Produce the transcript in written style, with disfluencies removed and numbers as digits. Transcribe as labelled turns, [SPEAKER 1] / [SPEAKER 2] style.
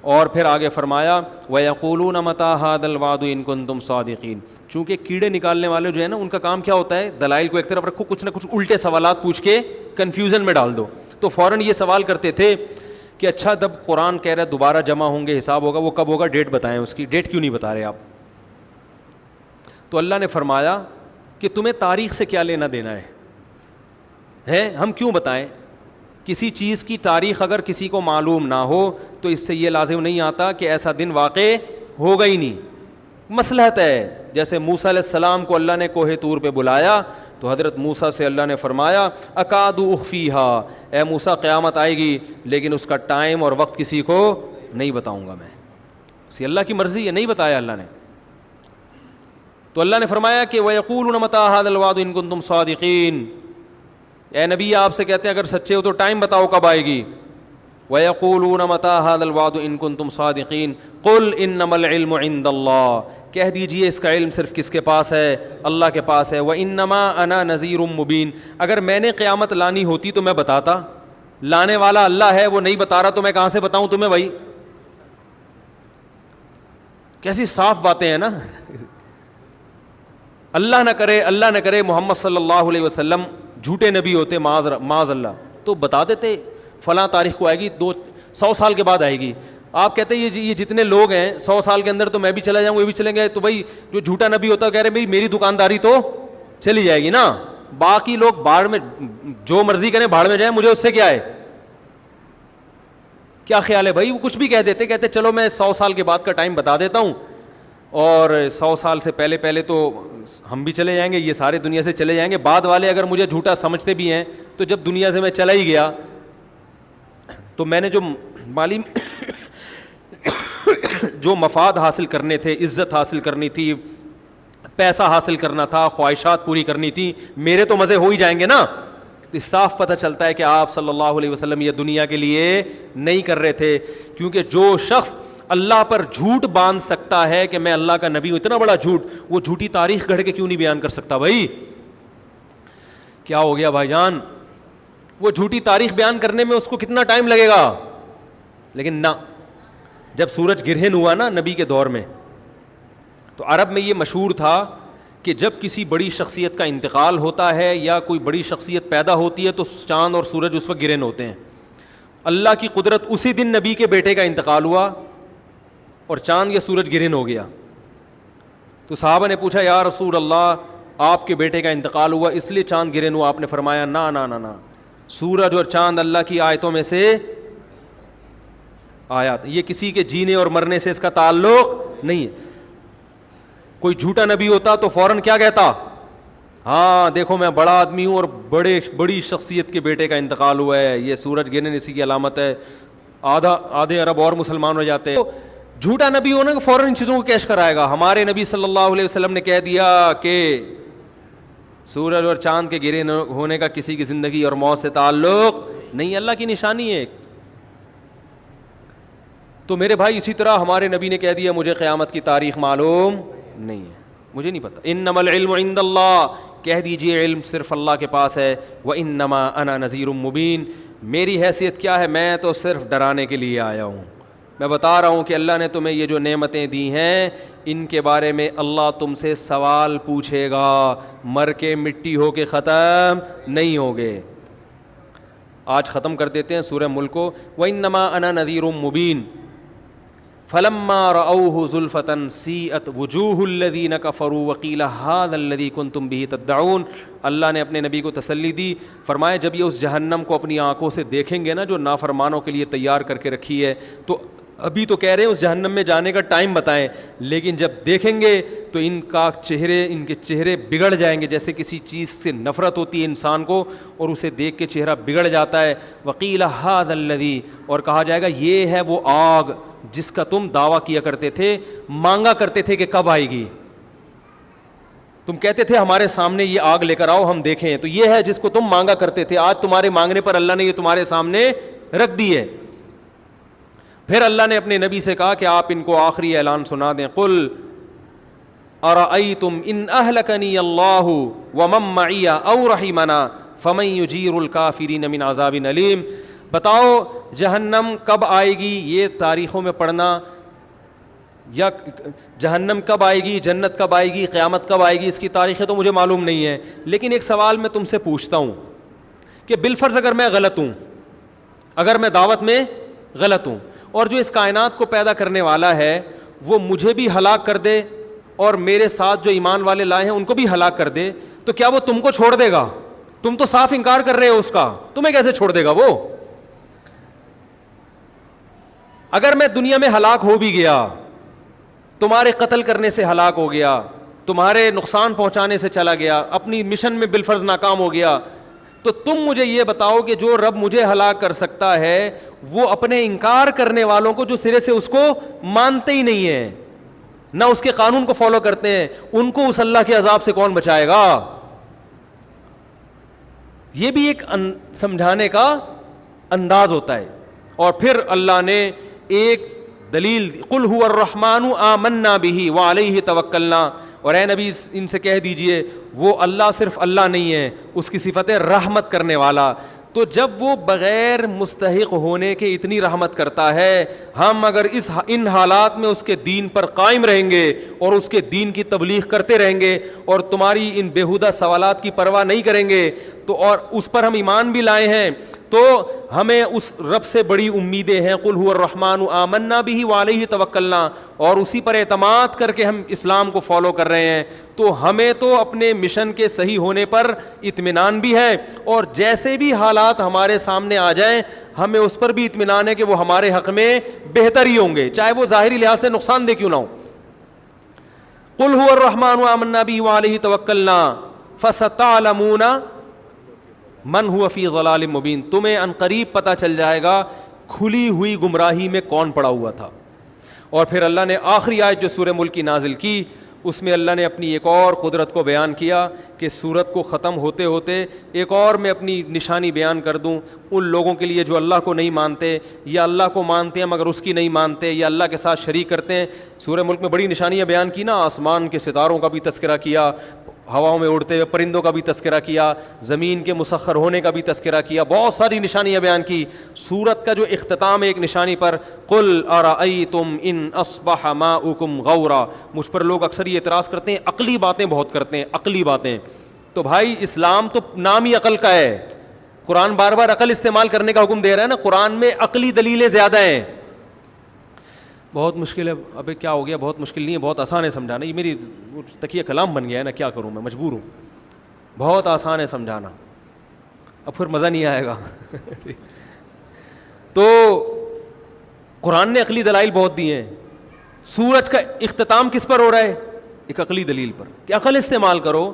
[SPEAKER 1] اور پھر آگے فرمایا وَيَقُولُونَ مَتَىٰ هَٰذَا الْوَعْدُ إِن كُنتُمْ صَادِقِينَ. چونکہ کیڑے نکالنے والے جو ہے نا ان کا کام کیا ہوتا ہے, دلائل کو ایک طرف رکھو, کچھ نہ کچھ الٹے سوالات پوچھ کے کنفیوژن میں ڈال دو. تو فوراً یہ سوال کرتے تھے کہ اچھا جب قرآن کہہ رہا ہے دوبارہ جمع ہوں گے, حساب ہوگا, وہ کب ہوگا, ڈیٹ بتائیں, اس کی ڈیٹ کیوں نہیں بتا رہے آپ. تو اللہ نے فرمایا کہ تمہیں تاریخ سے کیا لینا دینا ہے, ہم کیوں بتائیں. کسی چیز کی تاریخ اگر کسی کو معلوم نہ ہو تو اس سے یہ لازم نہیں آتا کہ ایسا دن واقع ہوگا ہی نہیں. مصلحت ہے. جیسے موسیٰ علیہ السلام کو اللہ نے کوہ طور پہ بلایا تو حضرت موسیٰ سے اللہ نے فرمایا اکاد اخفیہا, اے موسیٰ قیامت آئے گی لیکن اس کا ٹائم اور وقت کسی کو نہیں بتاؤں گا میں. اسی اللہ کی مرضی ہے, نہیں بتایا اللہ نے. تو اللہ نے فرمایا کہ وَيَقُولُونَ مَتَىٰ هَٰذَا الْوَعْدُ إِن كُنتُمْ صَادِقِينَ. اے نبی آپ سے کہتے ہیں اگر سچے ہو تو ٹائم بتاؤ کب آئے گی. وَيَقُولُونَ مَتَىٰ هَٰذَا الْوَعْدُ إِن كُنتُمْ صَادِقِينَ قُلْ إِنَّمَا الْعِلْمُ عِندَ اللَّهِ, کہہ دیجئے اس کا علم صرف کس کے پاس ہے, اللہ کے پاس ہے. وَإِنَّمَا أَنَا نَذِيرٌ مُّبِينٌ, اگر میں نے قیامت لانی ہوتی تو میں بتاتا, لانے والا اللہ ہے, وہ نہیں بتا رہا تو میں کہاں سے بتاؤں تمہیں بھائی. کیسی صاف باتیں ہیں نا. اللہ نہ کرے محمد صلی اللہ علیہ وسلم جھوٹے نبی ہوتے, معاذ اللہ, تو بتا دیتے فلاں تاریخ کو آئے گی, 100 سال کے بعد آئے گی. آپ کہتے ہیں یہ جتنے لوگ ہیں 100 سال کے اندر تو میں بھی چلا جاؤں, وہ بھی چلیں گے. تو بھائی جو جھوٹا نبی ہوتا ہے کہہ رہے میری دکانداری تو چلی جائے گی نا, باقی لوگ بھاڑ میں جو مرضی کریں بھاڑ میں جائیں, مجھے اس سے کیا ہے. کیا خیال ہے بھائی, وہ کچھ بھی کہہ دیتے, کہتے چلو میں 100 سال کے بعد کا ٹائم بتا دیتا ہوں, اور 100 سال سے پہلے تو ہم بھی چلے جائیں گے, یہ سارے دنیا سے چلے جائیں گے. بعد والے اگر مجھے جھوٹا سمجھتے بھی ہیں تو جب دنیا سے میں چلا ہی گیا تو میں نے جو مالی جو مفاد حاصل کرنے تھے, عزت حاصل کرنی تھی, پیسہ حاصل کرنا تھا, خواہشات پوری کرنی تھی, میرے تو مزے ہو ہی جائیں گے نا. تو صاف پتہ چلتا ہے کہ آپ صلی اللہ علیہ وسلم یہ دنیا کے لیے نہیں کر رہے تھے. کیونکہ جو شخص اللہ پر جھوٹ باندھ سکتا ہے کہ میں اللہ کا نبی ہوں, اتنا بڑا جھوٹ, وہ جھوٹی تاریخ گھڑ کے کیوں نہیں بیان کر سکتا بھائی. کیا ہو گیا بھائی جان, وہ جھوٹی تاریخ بیان کرنے میں اس کو کتنا ٹائم لگے گا. لیکن نہ, جب سورج گرہن ہوا نا نبی کے دور میں, تو عرب میں یہ مشہور تھا کہ جب کسی بڑی شخصیت کا انتقال ہوتا ہے یا کوئی بڑی شخصیت پیدا ہوتی ہے تو چاند اور سورج اس وقت گرہن ہوتے ہیں. اللہ کی قدرت, اسی دن نبی کے بیٹے کا انتقال ہوا اور چاند یا سورج گرہن ہو گیا. تو صحابہ نے پوچھا یا رسول اللہ آپ کے بیٹے کا انتقال ہوا اس لیے چاند گرہن ہوا. آپ نے فرمایا نا نا نا نا, سورج اور چاند اللہ کی آیتوں میں سے آیات, یہ کسی کے جینے اور مرنے سے اس کا تعلق نہیں ہے. کوئی جھوٹا نبی ہوتا تو فوراً کیا کہتا, ہاں دیکھو میں بڑا آدمی ہوں اور بڑی شخصیت کے بیٹے کا انتقال ہوا ہے, یہ سورج گرہن اسی کی علامت ہے, آدھے عرب اور مسلمان ہو جاتے. جھوٹا نبی ہونا کہ فوراً ان چیزوں کو کیش کرائے گا. ہمارے نبی صلی اللہ علیہ وسلم نے کہہ دیا کہ سورج اور چاند کے گرہن ہونے کا کسی کی زندگی اور موت سے تعلق نہیں, اللہ کی نشانی ہے. تو میرے بھائی اسی طرح ہمارے نبی نے کہہ دیا مجھے قیامت کی تاریخ معلوم نہیں ہے, مجھے نہیں پتا. انما العلم عند اللہ, کہہ دیجئے علم صرف اللہ کے پاس ہے. وانما انا نذیر مبین, میری حیثیت کیا ہے, میں تو صرف ڈرانے کے لیے آیا ہوں. میں بتا رہا ہوں کہ اللہ نے تمہیں یہ جو نعمتیں دی ہیں ان کے بارے میں اللہ تم سے سوال پوچھے گا, مر کے مٹی ہو کے ختم نہیں ہوگے. آج ختم کر دیتے ہیں سورہ ملک کو. وانما انا نذیر مبین فلما رأوه زلفة سیئت وجوہ الذین کفروا وقیل هذا الذی کنتم به تدعون. اللہ نے اپنے نبی کو تسلی دی, فرمایا جب یہ اس جہنم کو اپنی آنکھوں سے دیکھیں گے نا جو نافرمانوں کے لیے تیار کر کے رکھی ہے, تو ابھی تو کہہ رہے ہیں اس جہنم میں جانے کا ٹائم بتائیں, لیکن جب دیکھیں گے تو ان کے چہرے بگڑ جائیں گے. جیسے کسی چیز سے نفرت ہوتی ہے انسان کو اور اسے دیکھ کے چہرہ بگڑ جاتا ہے. وقیل هذا الذی, اور کہا جائے گا یہ ہے وہ آگ جس کا تم دعویٰ کیا کرتے تھے, مانگا کرتے تھے کہ کب آئے گی. تم کہتے تھے ہمارے سامنے یہ آگ لے کر آؤ ہم دیکھیں, تو یہ ہے جس کو تم مانگا کرتے تھے. آج تمہارے مانگنے پر اللہ نے یہ تمہارے سامنے رکھ دی ہے. پھر اللہ نے اپنے نبی سے کہا کہ آپ ان کو آخری اعلان سنا دیں. قل ارأیتم ان اہلکنی اللہ ومن معی او رحمنا فمن یجیر الکافرین من عذاب علیم. بتاؤ جہنم کب آئے گی، یہ تاریخوں میں پڑھنا، یا جہنم کب آئے گی، جنت کب آئے گی، قیامت کب آئے گی، اس کی تاریخیں تو مجھے معلوم نہیں ہے. لیکن ایک سوال میں تم سے پوچھتا ہوں کہ بالفرض اگر میں غلط ہوں، اگر میں دعوت میں غلط ہوں، اور جو اس کائنات کو پیدا کرنے والا ہے وہ مجھے بھی ہلاک کر دے اور میرے ساتھ جو ایمان والے لائے ہیں ان کو بھی ہلاک کر دے، تو کیا وہ تم کو چھوڑ دے گا؟ تم تو صاف انکار کر رہے ہو اس کا، تمہیں کیسے چھوڑ دے گا وہ؟ اگر میں دنیا میں ہلاک ہو بھی گیا، تمہارے قتل کرنے سے ہلاک ہو گیا، تمہارے نقصان پہنچانے سے چلا گیا، اپنی مشن میں بالفرض ناکام ہو گیا، تو تم مجھے یہ بتاؤ کہ جو رب مجھے ہلاک کر سکتا ہے وہ اپنے انکار کرنے والوں کو جو سرے سے اس کو مانتے ہی نہیں ہیں، نہ اس کے قانون کو فالو کرتے ہیں، ان کو اس اللہ کے عذاب سے کون بچائے گا؟ یہ بھی ایک سمجھانے کا انداز ہوتا ہے. اور پھر اللہ نے ایک دلیل، قل هو الرحمن آمنا به وعلیہ توکلنا، اور اے نبی ان سے کہہ دیجئے وہ اللہ صرف اللہ نہیں ہے، اس کی صفت ہے رحمت کرنے والا. تو جب وہ بغیر مستحق ہونے کے اتنی رحمت کرتا ہے، ہم اگر ان حالات میں اس کے دین پر قائم رہیں گے اور اس کے دین کی تبلیغ کرتے رہیں گے اور تمہاری ان بیہودہ سوالات کی پرواہ نہیں کریں گے تو، اور اس پر ہم ایمان بھی لائے ہیں، تو ہمیں اس رب سے بڑی امیدیں ہیں. قل هو الرحمن آمنا به وعلیہ توکلنا، اور اسی پر اعتماد کر کے ہم اسلام کو فالو کر رہے ہیں. تو ہمیں تو اپنے مشن کے صحیح ہونے پر اطمینان بھی ہے، اور جیسے بھی حالات ہمارے سامنے آ جائیں ہمیں اس پر بھی اطمینان ہے کہ وہ ہمارے حق میں بہتر ہی ہوں گے، چاہے وہ ظاہری لحاظ سے نقصان دہ کیوں نہ ہو. قل هو الرحمن آمنا به وعلیہ توکلنا فستعلمون من هو فی ضلال مبین، تمہیں عنقریب پتہ چل جائے گا کھلی ہوئی گمراہی میں کون پڑا ہوا تھا. اور پھر اللہ نے آخری آیت جو سورہ ملک کی نازل کی، اس میں اللہ نے اپنی ایک اور قدرت کو بیان کیا کہ سورت کو ختم ہوتے ہوتے ایک اور میں اپنی نشانی بیان کر دوں ان لوگوں کے لیے جو اللہ کو نہیں مانتے، یا اللہ کو مانتے ہیں مگر اس کی نہیں مانتے، یا اللہ کے ساتھ شریک کرتے ہیں. سورہ ملک میں بڑی نشانیاں بیان کی نا، آسمان کے ستاروں کا بھی تذکرہ کیا، ہواؤں میں اڑتے ہوئے پرندوں کا بھی تذکرہ کیا، زمین کے مسخر ہونے کا بھی تذکرہ کیا، بہت ساری نشانیاں بیان کی. سورت کا جو اختتام ہے ایک نشانی پر، قل ارأیتم ان اصبح ماؤکم غورا. مجھ پر لوگ اکثر یہ اعتراض کرتے ہیں عقلی باتیں بہت کرتے ہیں، عقلی باتیں. تو بھائی اسلام تو نام ہی عقل کا ہے، قرآن بار بار عقل استعمال کرنے کا حکم دے رہا ہے نا، قرآن میں عقلی دلیلیں زیادہ ہیں. بہت مشکل ہے، ابھی کیا ہو گیا، بہت مشکل نہیں ہے، بہت آسان ہے سمجھانا. یہ میری تکیہ کلام بن گیا ہے نا، کیا کروں میں، مجبور ہوں. بہت آسان ہے سمجھانا، اب پھر مزہ نہیں آئے گا. تو قرآن نے عقلی دلائل بہت دی ہیں. سورج کا اختتام کس پر ہو رہا ہے؟ ایک عقلی دلیل پر کہ عقل استعمال کرو.